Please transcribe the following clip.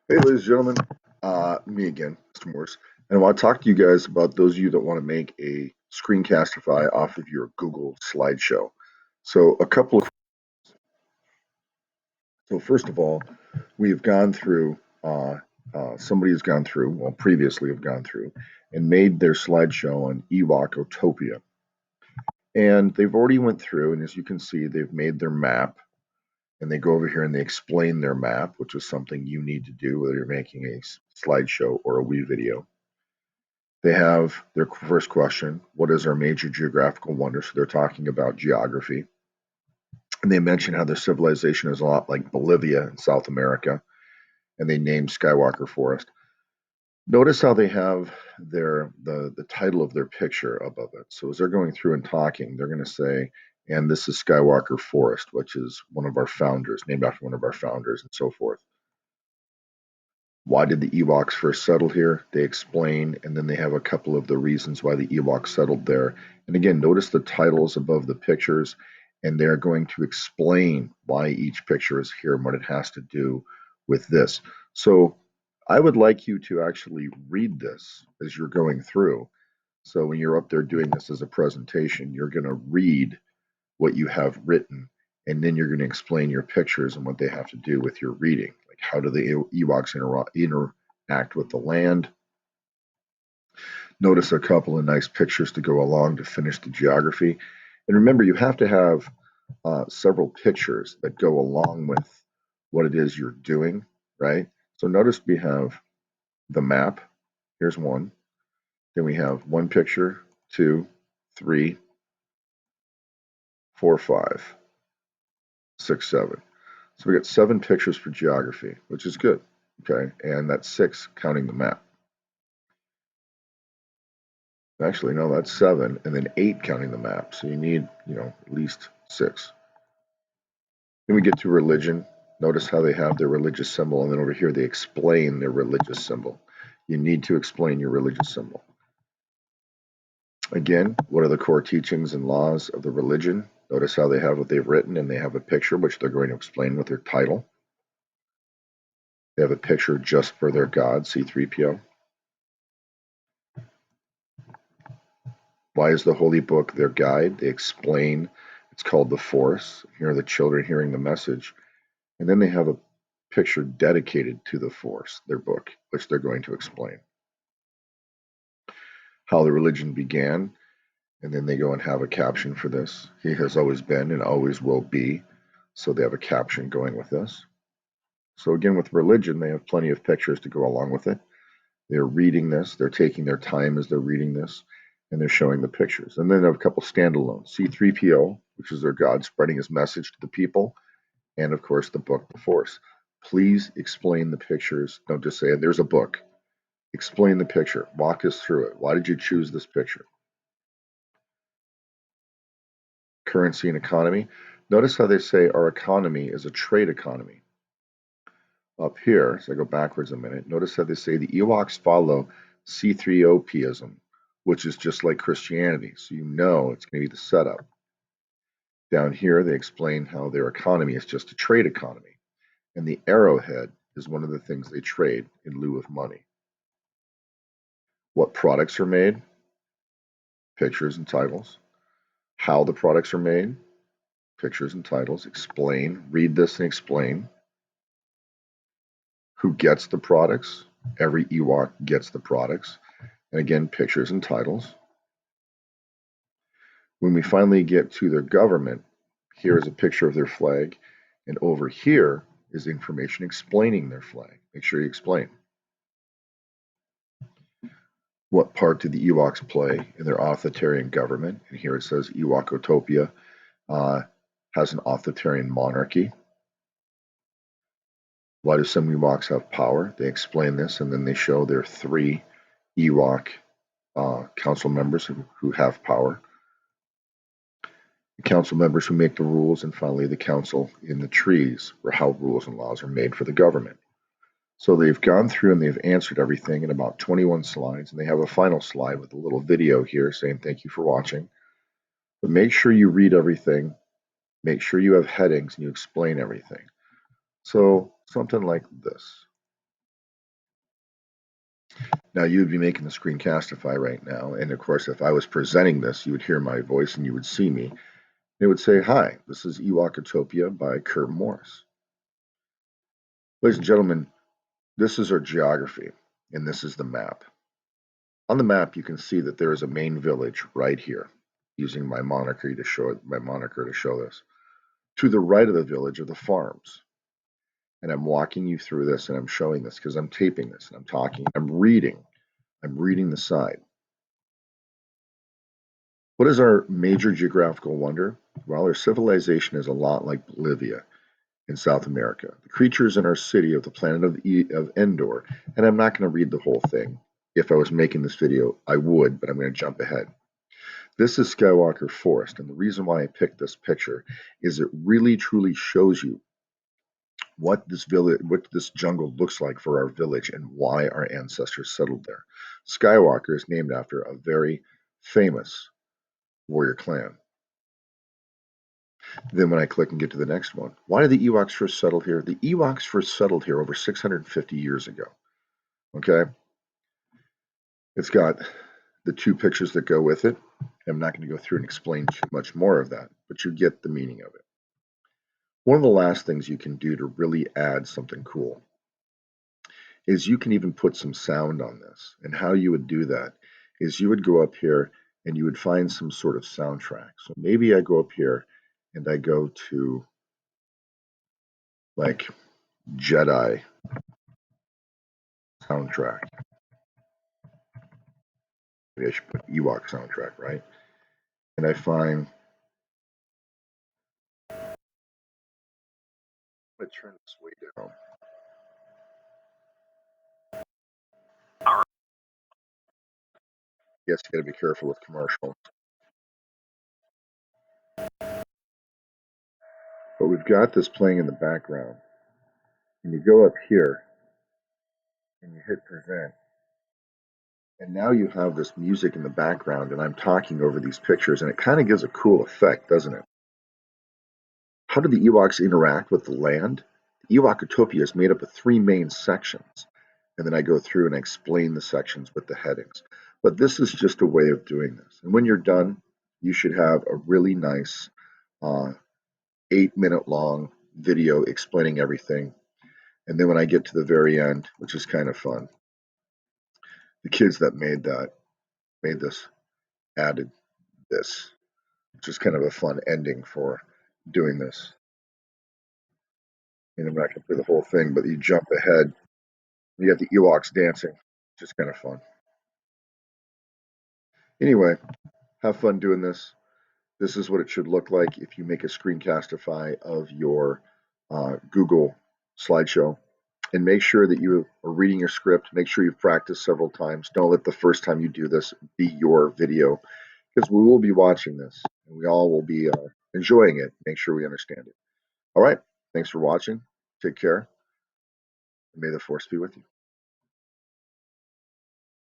Hey, ladies and gentlemen, me again, Mr. Morse, and I want to talk to you guys about those of you that want to make a Screencastify off of your Google Slideshow. So, so first of all, we have gone through, somebody has gone through, well, previously have gone through, and made their slideshow on Ewokotopia, and they've already went through, and as you can see, they've made their map, and they go over here and they explain their map, which is something you need to do whether you're making a slideshow or a wee video. They have their first question, what is our major geographical wonder? So they're talking about geography. And they mention how their civilization is a lot like Bolivia in South America, and they name Skywalker Forest. Notice how they have the title of their picture above it. So as they're going through and talking, they're going to say, and this is Skywalker Forest, which is one of our founders, named after one of our founders, and so forth. Why did the Ewoks first settle here? They explain, and then they have a couple of the reasons why the Ewoks settled there. And again, notice the titles above the pictures, and they're going to explain why each picture is here and what it has to do with this. So I would like you to actually read this as you're going through. So when you're up there doing this as a presentation, you're going to read what you have written, and then you're going to explain your pictures and what they have to do with your reading. Like how do the Ewoks interact with the land? Notice a couple of nice pictures to go along to finish the geography. And remember, you have to have several pictures that go along with what it is you're doing, right? So notice we have the map. Here's one. Then we have one picture, two, three, four, five, six, seven. So we got 7 pictures for geography, which is good. Okay, and that's 6 counting the map. Actually, no, that's 7, and then 8 counting the map. So you need, at least 6. Then we get to religion. Notice how they have their religious symbol, and then over here they explain their religious symbol. You need to explain your religious symbol. Again, what are the core teachings and laws of the religion? Notice how they have what they've written, and they have a picture, which they're going to explain with their title. They have a picture just for their god, C3PO. Why is the Holy Book their guide? They explain. It's called the Force. Here are the children hearing the message. And then they have a picture dedicated to the Force, their book, which they're going to explain. How the religion began, and then they go and have a caption for this. He has always been and always will be. So they have a caption going with this. So again, with religion, they have plenty of pictures to go along with it. They're reading this, they're taking their time as they're reading this, and they're showing the pictures. And then they have a couple standalones, C3PO, which is their God spreading his message to the people, and of course the book, The Force. Please explain the pictures. Don't just say, there's a book. Explain the picture. Walk us through it. Why did you choose this picture? Currency and economy. Notice how they say our economy is a trade economy. Up here, so I go backwards a minute, notice how they say the Ewoks follow C3OPism, which is just like Christianity, so you know it's going to be the setup. Down here, they explain how their economy is just a trade economy, and the arrowhead is one of the things they trade in lieu of money. What products are made? Pictures and titles. How the products are made? Pictures and titles. Explain. Read this and explain. Who gets the products? Every Ewok gets the products. And again, pictures and titles. When we finally get to their government, here is a picture of their flag, and over here is information explaining their flag. Make sure you explain. What part do the Ewoks play in their authoritarian government? And here it says Ewokotopia has an authoritarian monarchy. Why do some Ewoks have power? They explain this, and then they show their 3 Ewok council members who have power. The council members who make the rules, and finally the council in the trees, where how rules and laws are made for the government. So they've gone through and they've answered everything in about 21 slides, and they have a final slide with a little video here saying thank you for watching. But make sure you read everything, make sure you have headings and you explain everything. So something like this. Now you would be making the Screencastify right now, and of course, if I was presenting this, you would hear my voice and you would see me. It would say, "Hi, this is Ewokotopia by Kurt Morris." Ladies and gentlemen, this is our geography, and this is the map. On the map, you can see that there is a main village right here, using my moniker to show this. To the right of the village are the farms. And I'm walking you through this and I'm showing this because I'm taping this and I'm talking, I'm reading the side. What is our major geographical wonder? Well, our civilization is a lot like Bolivia in South America. The creatures in our city of the planet of Endor, and I'm not going to read the whole thing. If I was making this video, I would, but I'm going to jump ahead. This is Skywalker Forest, and the reason why I picked this picture is it really truly shows you what this jungle looks like for our village and why our ancestors settled there. Skywalker is named after a very famous warrior clan. Then when I click and get to the next one, why did the Ewoks first settle here? The Ewoks first settled here over 650 years ago. Okay? It's got the two pictures that go with it. I'm not going to go through and explain too much more of that, but you get the meaning of it. One of the last things you can do to really add something cool is you can even put some sound on this. And how you would do that is you would go up here and you would find some sort of soundtrack. So maybe I go up here and I go to like Jedi soundtrack. Maybe I should put Ewok soundtrack, right? And I find, I'm going to turn this way down. Yes, you got to be careful with commercials. But we've got this playing in the background. And you go up here and you hit present. And now you have this music in the background and I'm talking over these pictures and it kind of gives a cool effect, doesn't it? How do the Ewoks interact with the land? The Ewokotopia is made up of three main sections. And then I go through and I explain the sections with the headings. But this is just a way of doing this. And when you're done, you should have a really nice 8-minute long video explaining everything. And then when I get to the very end, which is kind of fun, the kids that made this, added this, which is kind of a fun ending for doing this. And I'm not going to play the whole thing, but you jump ahead. You got the Ewoks dancing, which is kind of fun. Anyway, have fun doing this. This is what it should look like if you make a Screencastify of your Google Slideshow. And make sure that you are reading your script. Make sure you've practiced several times. Don't let the first time you do this be your video, because we will be watching this and we all will be enjoying it. Make sure we understand it. All right. Thanks for watching. Take care. And may the force be with you.